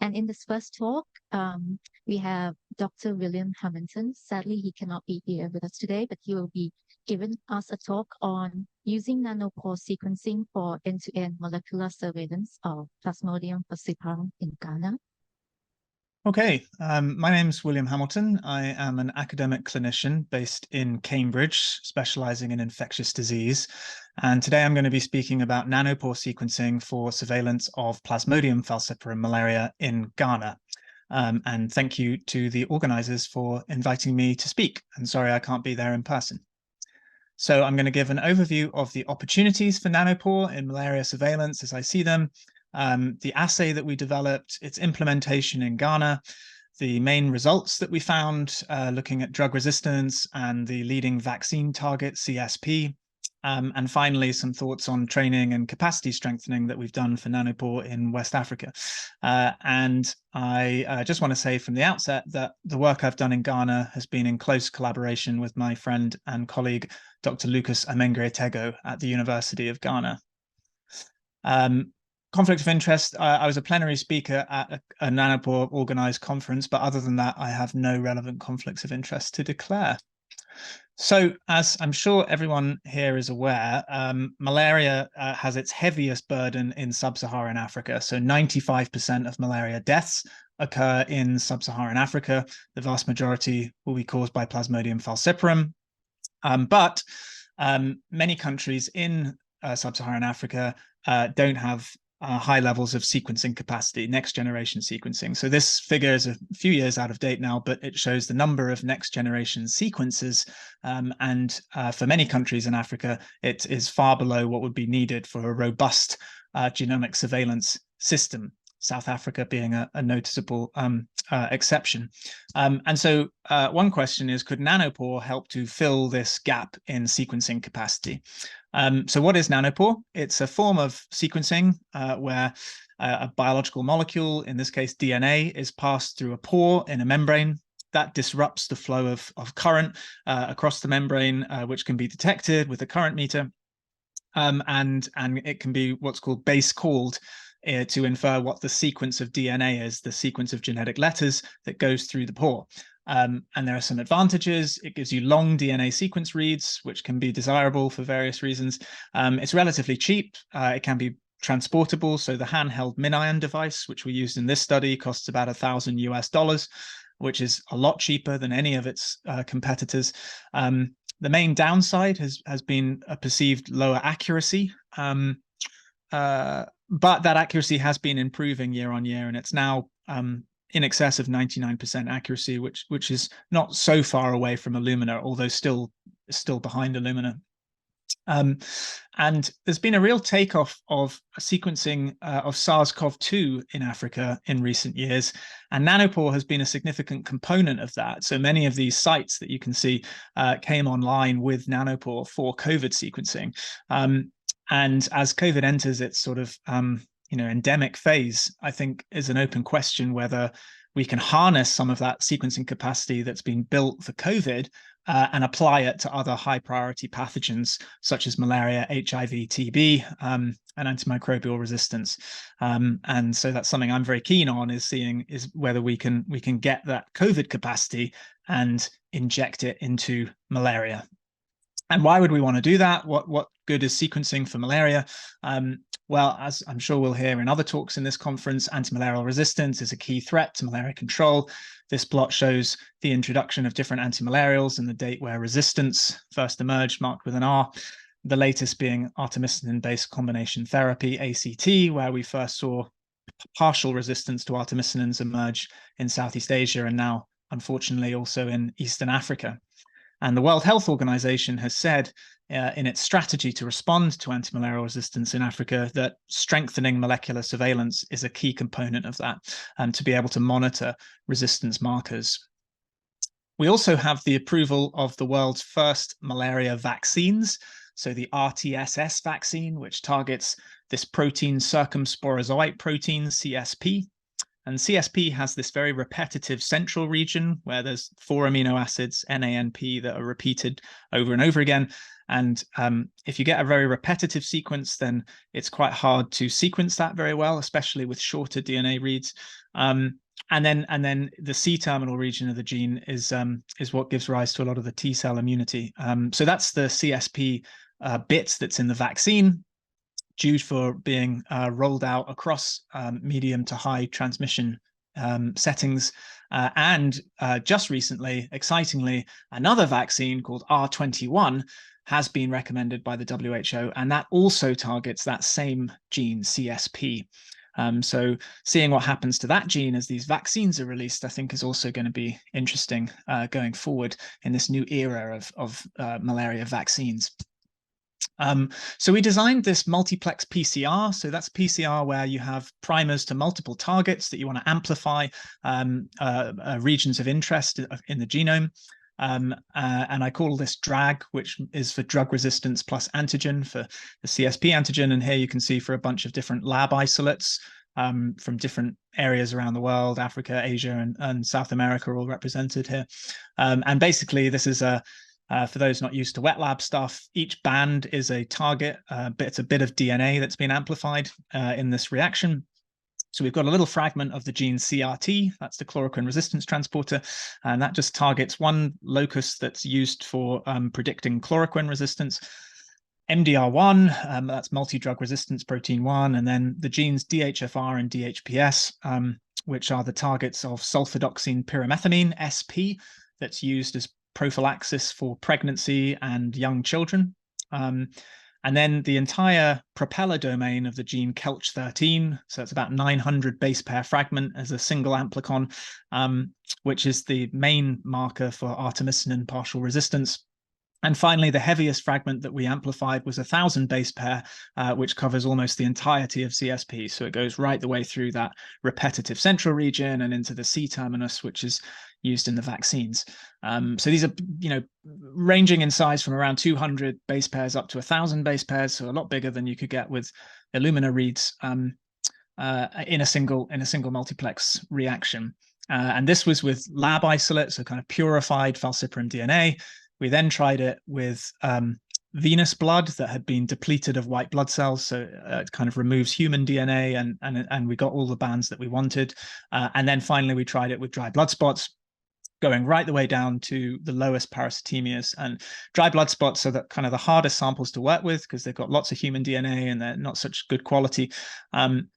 And in this first talk, we have Dr. William Hamilton. Sadly, he cannot be here with us today, but he will be giving us a talk on using nanopore sequencing for end-to-end molecular surveillance of Plasmodium falciparum in Ghana. Okay, my name's William Hamilton. I am an academic clinician based in Cambridge, specializing in infectious disease. And today I'm going to be speaking about nanopore sequencing for surveillance of Plasmodium falciparum malaria in Ghana. And thank you to the organizers for inviting me to speak. And sorry I can't be there in person. So I'm going to give an overview of the opportunities for nanopore in malaria surveillance as I see them, the assay that we developed, its implementation in Ghana, the main results that we found looking at drug resistance and the leading vaccine target, CSP, and finally some thoughts on training and capacity strengthening that we've done for nanopore in West Africa. And I just want to say from the outset that the work I've done in Ghana has been in close collaboration with my friend and colleague, Dr. Lucas Amengre-Tego at the University of Ghana. Conflict of interest, I was a plenary speaker at a nanopore organized conference, but other than that, I have no relevant conflicts of interest to declare. So, as I'm sure everyone here is aware, malaria has its heaviest burden in sub-Saharan Africa. So 95% of malaria deaths occur in sub-Saharan Africa. The vast majority will be caused by Plasmodium falciparum. But many countries in sub-Saharan Africa don't have high levels of sequencing capacity, next generation sequencing. So this figure is a few years out of date now, but it shows the number of next generation sequences. And for many countries in Africa, it is far below what would be needed for a robust genomic surveillance system. South Africa being a noticeable exception. And so one question is, could nanopore help to fill this gap in sequencing capacity? So what is nanopore? It's a form of sequencing where a biological molecule, in this case DNA, is passed through a pore in a membrane. That disrupts the flow of current across the membrane, which can be detected with a current meter. And it can be what's called base called to infer what the sequence of DNA is, the sequence of genetic letters that goes through the pore. And there are some advantages. It gives you long DNA sequence reads, which can be desirable for various reasons. It's relatively cheap. It can be transportable. So the handheld MinION device, which we used in this study, costs about $1,000 US, which is a lot cheaper than any of its competitors. The main downside has been a perceived lower accuracy. But that accuracy has been improving year on year, and it's now in excess of 99% accuracy, which is not so far away from Illumina, although still behind Illumina. And there's been a real takeoff of sequencing of SARS-CoV-2 in Africa in recent years, and nanopore has been a significant component of that. So many of these sites that you can see came online with nanopore for COVID sequencing. And as COVID enters its sort of endemic phase, I think is an open question whether we can harness some of that sequencing capacity that's been built for COVID and apply it to other high priority pathogens such as malaria, HIV, TB, and antimicrobial resistance. And so that's something I'm very keen on, is whether we can get that COVID capacity and inject it into malaria. And why would we want to do that? What good is sequencing for malaria? Well, as I'm sure we'll hear in other talks in this conference, antimalarial resistance is a key threat to malaria control. This plot shows the introduction of different antimalarials and the date where resistance first emerged, marked with an R. The latest being artemisinin-based combination therapy, ACT, where we first saw partial resistance to artemisinins emerge in Southeast Asia and now, unfortunately, also in Eastern Africa. And the World Health Organization has said in its strategy to respond to antimalarial resistance in Africa that strengthening molecular surveillance is a key component of that, to be able to monitor resistance markers. We also have the approval of the world's first malaria vaccines. So the RTSS vaccine, which targets this protein, circumsporozoite protein, CSP. And CSP has this very repetitive central region where there's 4 amino acids, N, A, N, P, that are repeated over and over again. And if you get a very repetitive sequence, then it's quite hard to sequence that very well, especially with shorter DNA reads. And then the C-terminal region of the gene is what gives rise to a lot of the T-cell immunity. So that's the CSP bit that's in the vaccine, due for being rolled out across medium to high transmission settings. And just recently, excitingly, another vaccine called R21 has been recommended by the WHO, and that also targets that same gene, CSP. So seeing what happens to that gene as these vaccines are released, I think is also going to be interesting going forward in this new era of malaria vaccines. So we designed this multiplex PCR. So that's PCR where you have primers to multiple targets that you want to amplify regions of interest in the genome. And I call this DRAG, which is for drug resistance plus antigen, for the CSP antigen. And here you can see for a bunch of different lab isolates from different areas around the world, Africa, Asia, and South America are all represented here. And basically, this is for those not used to wet lab stuff, each band is a target, but it's a bit of DNA that's been amplified in this reaction. So we've got a little fragment of the gene CRT, that's the chloroquine resistance transporter, and that just targets one locus that's used for predicting chloroquine resistance. MDR1, that's multi-drug resistance protein 1, and then the genes DHFR and DHPS, which are the targets of sulfadoxine pyrimethamine, SP, that's used as prophylaxis for pregnancy and young children. And then the entire propeller domain of the gene Kelch13, so it's about 900 base pair fragment as a single amplicon, which is the main marker for artemisinin partial resistance. And finally, the heaviest fragment that we amplified was 1,000 base pair, which covers almost the entirety of CSP. So it goes right the way through that repetitive central region and into the C-terminus, which is used in the vaccines. So these are, ranging in size from around 200 base pairs up to 1,000 base pairs, so a lot bigger than you could get with Illumina reads in a single multiplex reaction. And this was with lab isolate, so kind of purified falciparum DNA. We then tried it with venous blood that had been depleted of white blood cells, so it kind of removes human DNA, and we got all the bands that we wanted. And then finally, we tried it with dry blood spots, going right the way down to the lowest parasitemias. And dry blood spots are the kind of the hardest samples to work with because they've got lots of human DNA and they're not such good quality. And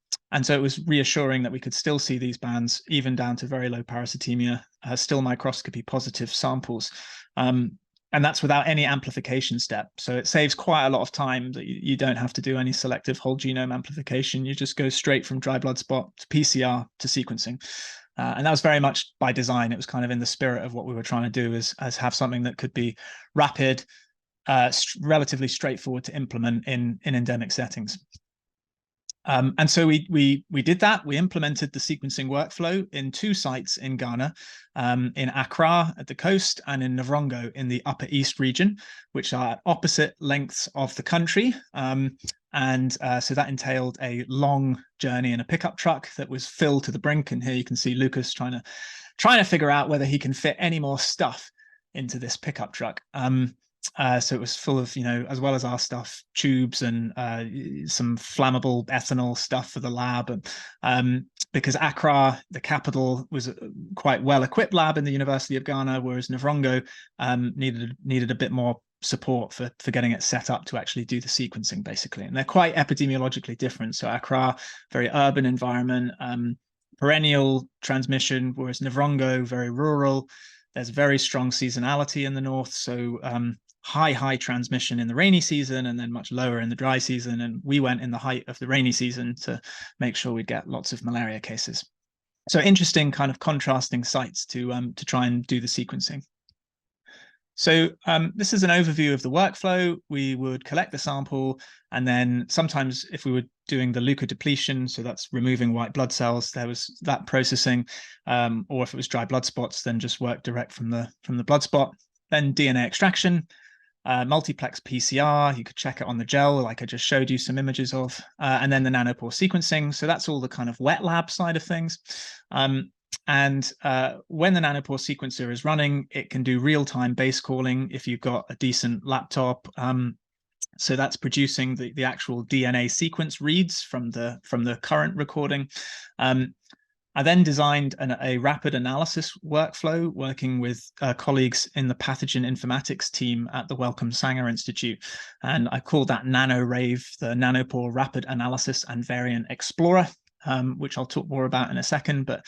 so it was reassuring that we could still see these bands even down to very low parasitemia, still microscopy positive samples. And that's without any amplification step. So it saves quite a lot of time that you don't have to do any selective whole genome amplification. You just go straight from dry blood spot to PCR to sequencing. And that was very much by design. It was kind of in the spirit of what we were trying to do, as have something that could be rapid, relatively straightforward to implement in endemic settings. And so we did that. We implemented the sequencing workflow in 2 sites in Ghana, in Accra at the coast and in Navrongo in the Upper East region, which are at opposite lengths of the country. So that entailed a long journey in a pickup truck that was filled to the brink. And here you can see Lucas trying to figure out whether he can fit any more stuff into this pickup truck. So it was full of, as well as our stuff, tubes and some flammable ethanol stuff for the lab. Because Accra, the capital, was a quite well-equipped lab in the University of Ghana, whereas Navrongo needed a bit more support for getting it set up to actually do the sequencing, basically. And they're quite epidemiologically different. So Accra, very urban environment, perennial transmission, whereas Navrongo, very rural. There's very strong seasonality in the north. So high transmission in the rainy season and then much lower in the dry season. And we went in the height of the rainy season to make sure we'd get lots of malaria cases. So interesting kind of contrasting sites to try and do the sequencing. So this is an overview of the workflow. We would collect the sample, and then sometimes if we were doing the leukodepletion, so that's removing white blood cells, there was that processing, or if it was dry blood spots, then just work direct from the blood spot. Then DNA extraction, multiplex PCR, you could check it on the gel, like I just showed you some images of, and then the nanopore sequencing. So that's all the kind of wet lab side of things. When the nanopore sequencer is running, it can do real-time base calling if you've got a decent laptop. So that's producing the actual DNA sequence reads from the current recording. I then designed a rapid analysis workflow working with colleagues in the pathogen informatics team at the Wellcome Sanger Institute. And I called that NanoRave, the Nanopore Rapid Analysis and Variant Explorer, which I'll talk more about in a second. But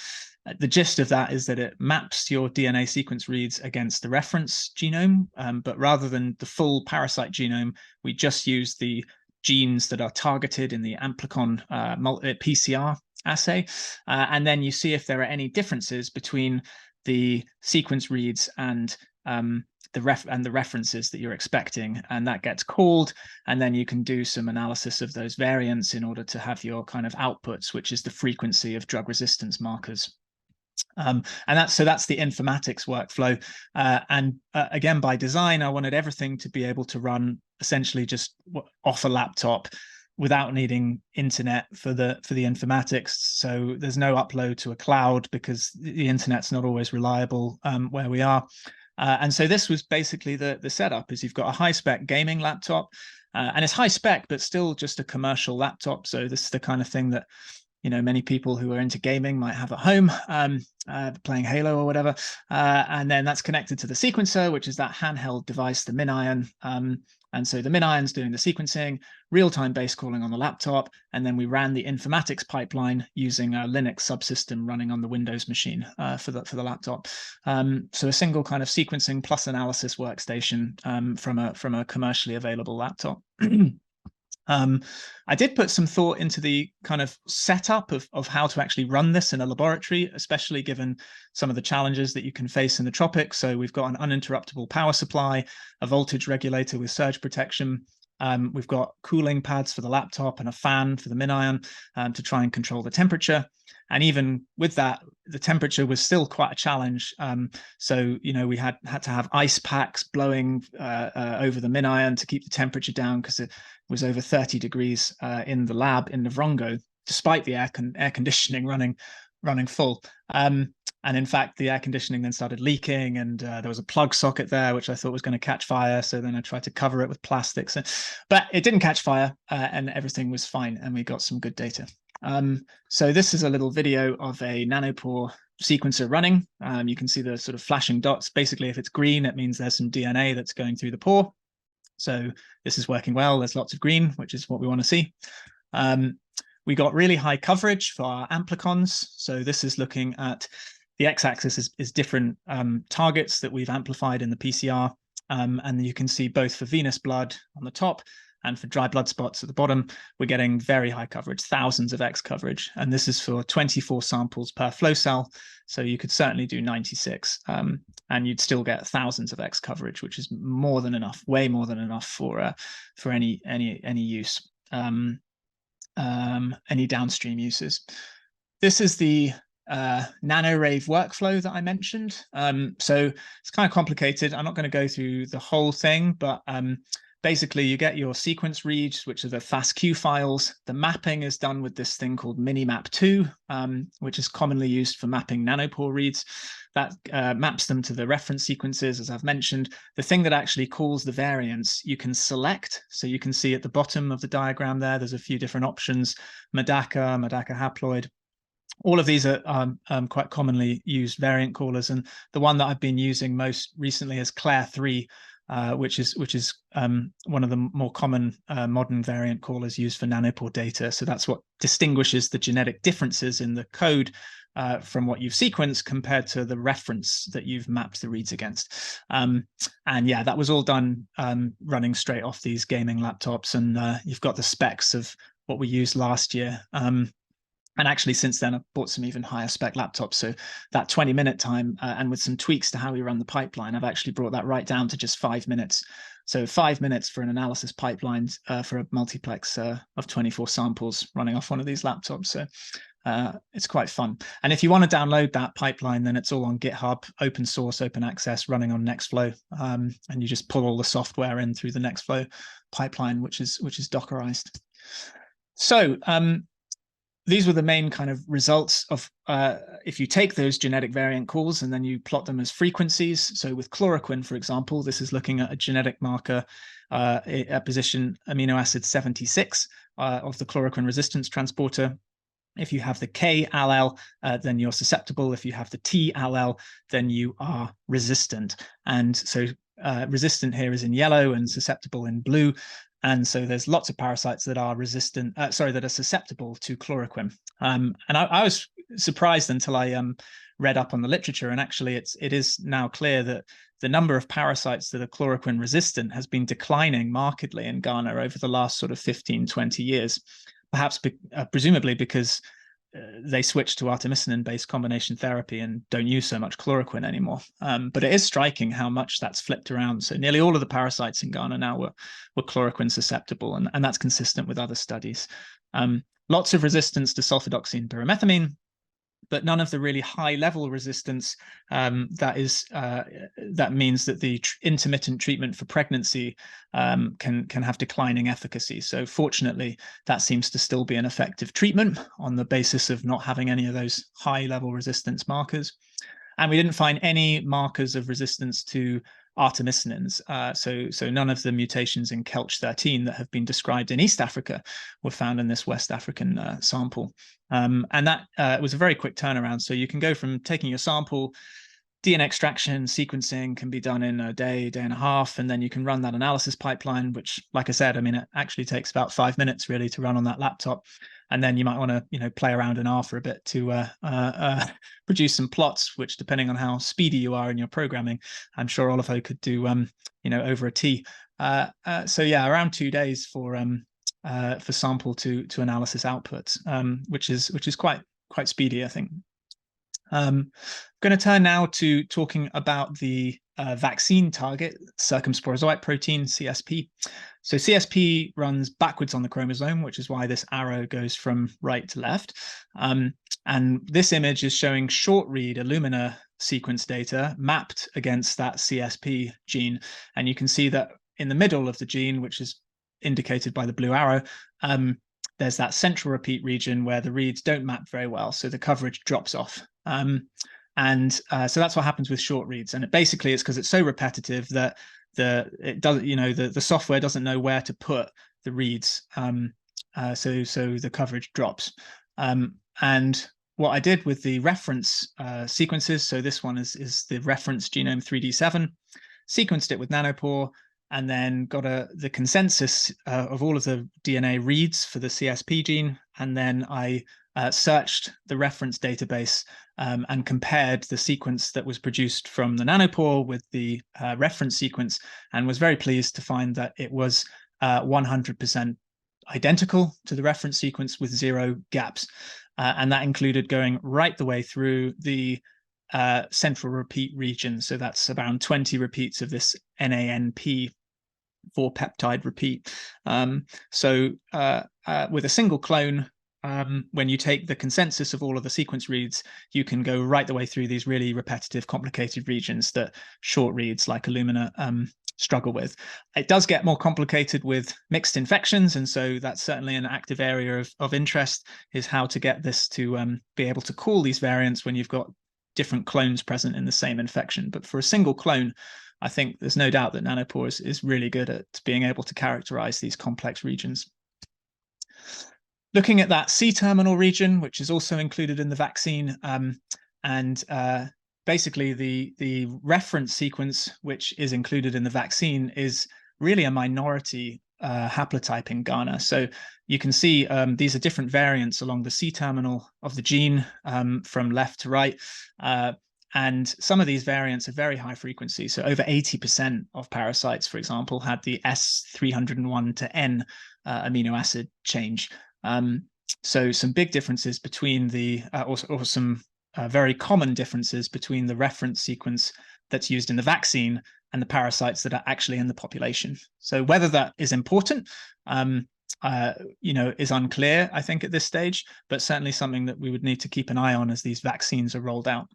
the gist of that is that it maps your DNA sequence reads against the reference genome. But rather than the full parasite genome, we just use the genes that are targeted in the Amplicon PCR assay, and then you see if there are any differences between the sequence reads and the references that you're expecting, and that gets called, and then you can do some analysis of those variants in order to have your kind of outputs, which is the frequency of drug resistance markers. And that's the informatics workflow. Again, by design, I wanted everything to be able to run essentially just off a laptop without needing internet for the informatics. So there's no upload to a cloud because the internet's not always reliable where we are. And so this was basically the setup. Is you've got a high-spec gaming laptop, and it's high spec, but still just a commercial laptop. So this is the kind of thing that, you know, many people who are into gaming might have at home, playing Halo or whatever. And then that's connected to the sequencer, which is that handheld device, the MinION. And so the MinION's doing the sequencing, real-time base calling on the laptop, and then we ran the informatics pipeline using a Linux subsystem running on the Windows machine for the laptop. So a single kind of sequencing plus analysis workstation from a commercially available laptop. I did put some thought into the kind of setup of how to actually run this in a laboratory, especially given some of the challenges that you can face in the tropics. So we've got an uninterruptible power supply, a voltage regulator with surge protection. We've got cooling pads for the laptop and a fan for the MinION to try and control the temperature. And even with that, the temperature was still quite a challenge. So, you know, we had to have ice packs blowing over the MinION to keep the temperature down because it was over 30 degrees in the lab in Novrongo, despite the air conditioning running full. And in fact, the air conditioning then started leaking, and there was a plug socket there, which I thought was going to catch fire. So then I tried to cover it with plastics, but it didn't catch fire, and everything was fine, and we got some good data. So this is a little video of a nanopore sequencer running. You can see the sort of flashing dots. Basically, if it's green, it means there's some DNA that's going through the pore. So this is working well. There's lots of green, which is what we want to see. We got really high coverage for our amplicons. So this is looking at the x-axis is different targets that we've amplified in the PCR. And you can see both for venous blood on the top and for dry blood spots at the bottom, we're getting very high coverage, thousands of X coverage. And this is for 24 samples per flow cell. So you could certainly do 96 and you'd still get thousands of X coverage, which is more than enough, way more than enough for any use, any downstream uses. This is the NanoRave workflow that I mentioned. So it's kind of complicated. I'm not going to go through the whole thing, but basically you get your sequence reads, which are the FASTQ files. The mapping is done with this thing called Minimap2, which is commonly used for mapping nanopore reads. That maps them to the reference sequences, as I've mentioned. The thing that actually calls the variants, you can select. So you can see at the bottom of the diagram there, there's a few different options, Medaka haploid. All of these are quite commonly used variant callers, and the one that I've been using most recently is Claire3, which is one of the more common modern variant callers used for nanopore data. So that's what distinguishes the genetic differences in the code from what you've sequenced compared to the reference that you've mapped the reads against. And yeah, that was all done running straight off these gaming laptops, and you've got the specs of what we used last year. And actually, since then, I've bought some even higher spec laptops. So that 20-minute time, and with some tweaks to how we run the pipeline, I've actually brought that right down to just 5 minutes. So 5 minutes for an analysis pipeline for a multiplex of 24 samples running off one of these laptops. So It's quite fun. And if you want to download that pipeline, then it's all on GitHub, open source, open access, running on Nextflow. And you just pull all the software in through the Nextflow pipeline, which is Dockerized. So these were the main kind of results of if you take those genetic variant calls and then you plot them as frequencies. So with chloroquine, for example, this is looking at a genetic marker at position amino acid 76 of the chloroquine resistance transporter. If you have the K allele, then you're susceptible. If you have the T allele, then you are resistant. And so resistant here is in yellow and susceptible in blue. And so there's lots of parasites that are resistant, that are susceptible to chloroquine. And I was surprised until I read up on the literature. And actually, it is now clear that the number of parasites that are chloroquine resistant has been declining markedly in Ghana over the last sort of 15, 20 years, perhaps presumably because they switched to artemisinin-based combination therapy and don't use so much chloroquine anymore. But it is striking how much that's flipped around. So nearly all of the parasites in Ghana now were chloroquine susceptible, and that's consistent with other studies. Lots of resistance to sulfadoxine pyrimethamine, but none of the really high-level resistance that means that the intermittent treatment for pregnancy can have declining efficacy. So fortunately, that seems to still be an effective treatment on the basis of not having any of those high-level resistance markers. And we didn't find any markers of resistance to artemisinins. So none of the mutations in Kelch13 that have been described in East Africa were found in this West African sample. And that was a very quick turnaround. So you can go from taking your sample, DNA extraction, sequencing can be done in a day, day and a half, and then you can run that analysis pipeline, which, like I said, I mean, it actually takes about 5 minutes really to run on that laptop. And then you might want to, play around in R for a bit to produce some plots, which, depending on how speedy you are in your programming, I'm sure Oliver could do, over a T. So yeah, around 2 days for sample to analysis output, which is quite speedy, I think. I'm going to turn now to talking about the vaccine target, circumsporozoite protein, CSP. So CSP runs backwards on the chromosome, which is why this arrow goes from right to left. And this image is showing short-read Illumina sequence data mapped against that CSP gene. And you can see that in the middle of the gene, which is indicated by the blue arrow, there's that central repeat region where the reads don't map very well, so the coverage drops off. So that's what happens with short reads, and basically it's because it's so repetitive that the software doesn't know where to put the reads, so the coverage drops. And what I did with the reference sequences, so this one is the reference genome 3D7, sequenced it with Nanopore, and then got the consensus of all of the DNA reads for the CSP gene, and then I searched the reference database and compared the sequence that was produced from the Nanopore with the reference sequence, and was very pleased to find that it was 100% identical to the reference sequence with 0 gaps. And that included going right the way through the central repeat region. So that's around 20 repeats of this NANP 4-peptide repeat. So with a single clone, when you take the consensus of all of the sequence reads, you can go right the way through these really repetitive, complicated regions that short reads like Illumina struggle with. It does get more complicated with mixed infections, and so that's certainly an active area of interest, is how to get this to be able to call these variants when you've got different clones present in the same infection. But for a single clone, I think there's no doubt that Nanopore is really good at being able to characterize these complex regions. Looking at that C-terminal region, which is also included in the vaccine, basically the reference sequence, which is included in the vaccine, is really a minority haplotype in Ghana. So you can see these are different variants along the C-terminal of the gene from left to right. And some of these variants are very high frequency. So over 80% of parasites, for example, had the S301 to N amino acid change. So some big differences between the, or some very common differences between the reference sequence that's used in the vaccine and the parasites that are actually in the population. So whether that is important is unclear, I think, at this stage, but certainly something that we would need to keep an eye on as these vaccines are rolled out.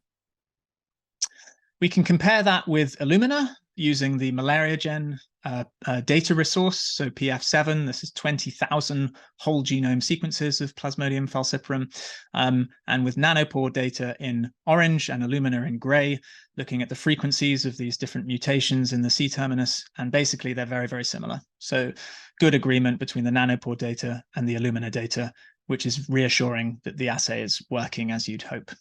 We can compare that with Illumina using the malaria gen data resource, so PF7. This is 20,000 whole genome sequences of Plasmodium falciparum, and with Nanopore data in orange and Illumina in gray, looking at the frequencies of these different mutations in the C-terminus, and basically they're very, very similar. So good agreement between the Nanopore data and the Illumina data, which is reassuring that the assay is working as you'd hope.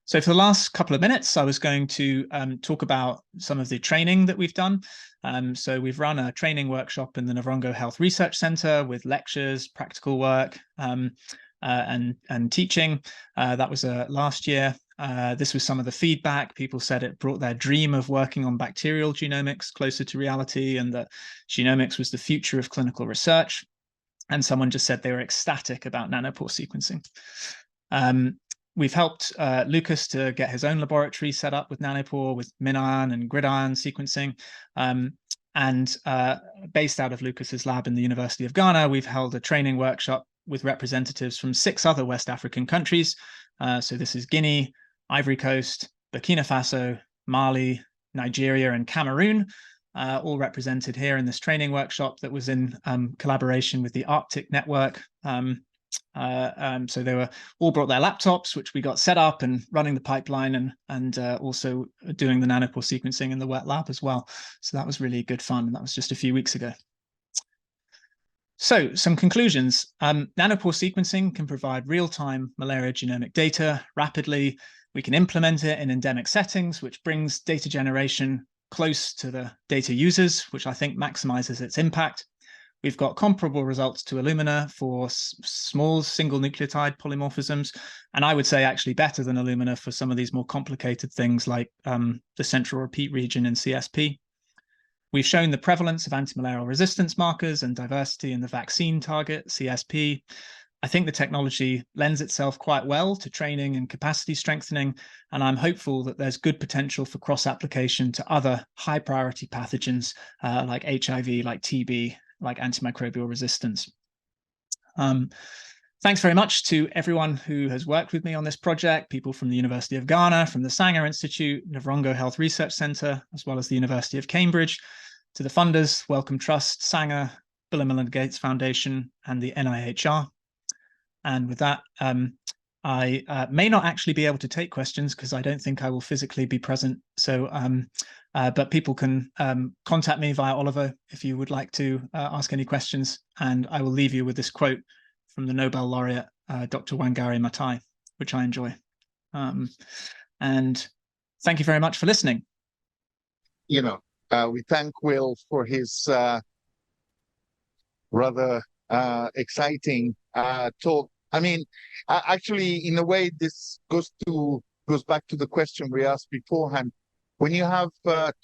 So for the last couple of minutes, I was going to talk about some of the training that we've done. So we've run a training workshop in the Navrongo Health Research Center with lectures, practical work, and teaching. That was last year. This was some of the feedback. People said it brought their dream of working on bacterial genomics closer to reality, and that genomics was the future of clinical research. And someone just said they were ecstatic about nanopore sequencing. We've helped Lucas to get his own laboratory set up with Nanopore, with MinION and GridION sequencing. And based out of Lucas's lab in the University of Ghana, we've held a training workshop with representatives from 6 other West African countries. So this is Guinea, Ivory Coast, Burkina Faso, Mali, Nigeria, and Cameroon, all represented here in this training workshop that was in collaboration with the Arctic Network. So they were all brought their laptops, which we got set up and running the pipeline, and also doing the nanopore sequencing in the wet lab as well. So that was really good fun. And that was just a few weeks ago. So some conclusions. Nanopore sequencing can provide real-time malaria genomic data rapidly. We can implement it in endemic settings, which brings data generation close to the data users, which I think maximizes its impact. We've got comparable results to Illumina for small single nucleotide polymorphisms, and I would say actually better than Illumina for some of these more complicated things like the central repeat region in CSP. We've shown the prevalence of antimalarial resistance markers and diversity in the vaccine target, CSP. I think the technology lends itself quite well to training and capacity strengthening, and I'm hopeful that there's good potential for cross-application to other high-priority pathogens like HIV, like TB, like antimicrobial resistance. Thanks very much to everyone who has worked with me on this project, people from the University of Ghana, from the Sanger Institute, Navrongo Health Research Center, as well as the University of Cambridge, to the funders, Wellcome Trust, Sanger, Bill and Melinda Gates Foundation, and the NIHR. And with that, I may not actually be able to take questions because I don't think I will physically be present. So, but people can contact me via Oliver if you would like to ask any questions. And I will leave you with this quote from the Nobel laureate, Dr. Wangari Maathai, which I enjoy. And thank you very much for listening. We thank Will for his rather exciting talk. I mean, actually, in a way, this goes back to the question we asked beforehand. When you have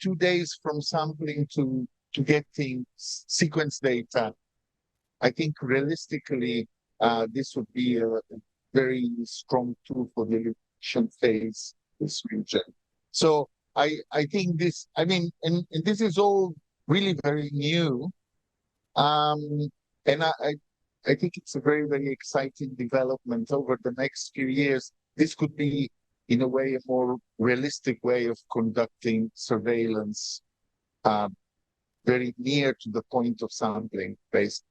2 days from sampling to getting sequence data, I think realistically, this would be a very strong tool for the evaluation phase, this region. So I think this, I mean, and this is all really very new. And I think it's a very, very exciting development over the next few years. This could be, in a way, a more realistic way of conducting surveillance very near to the point of sampling based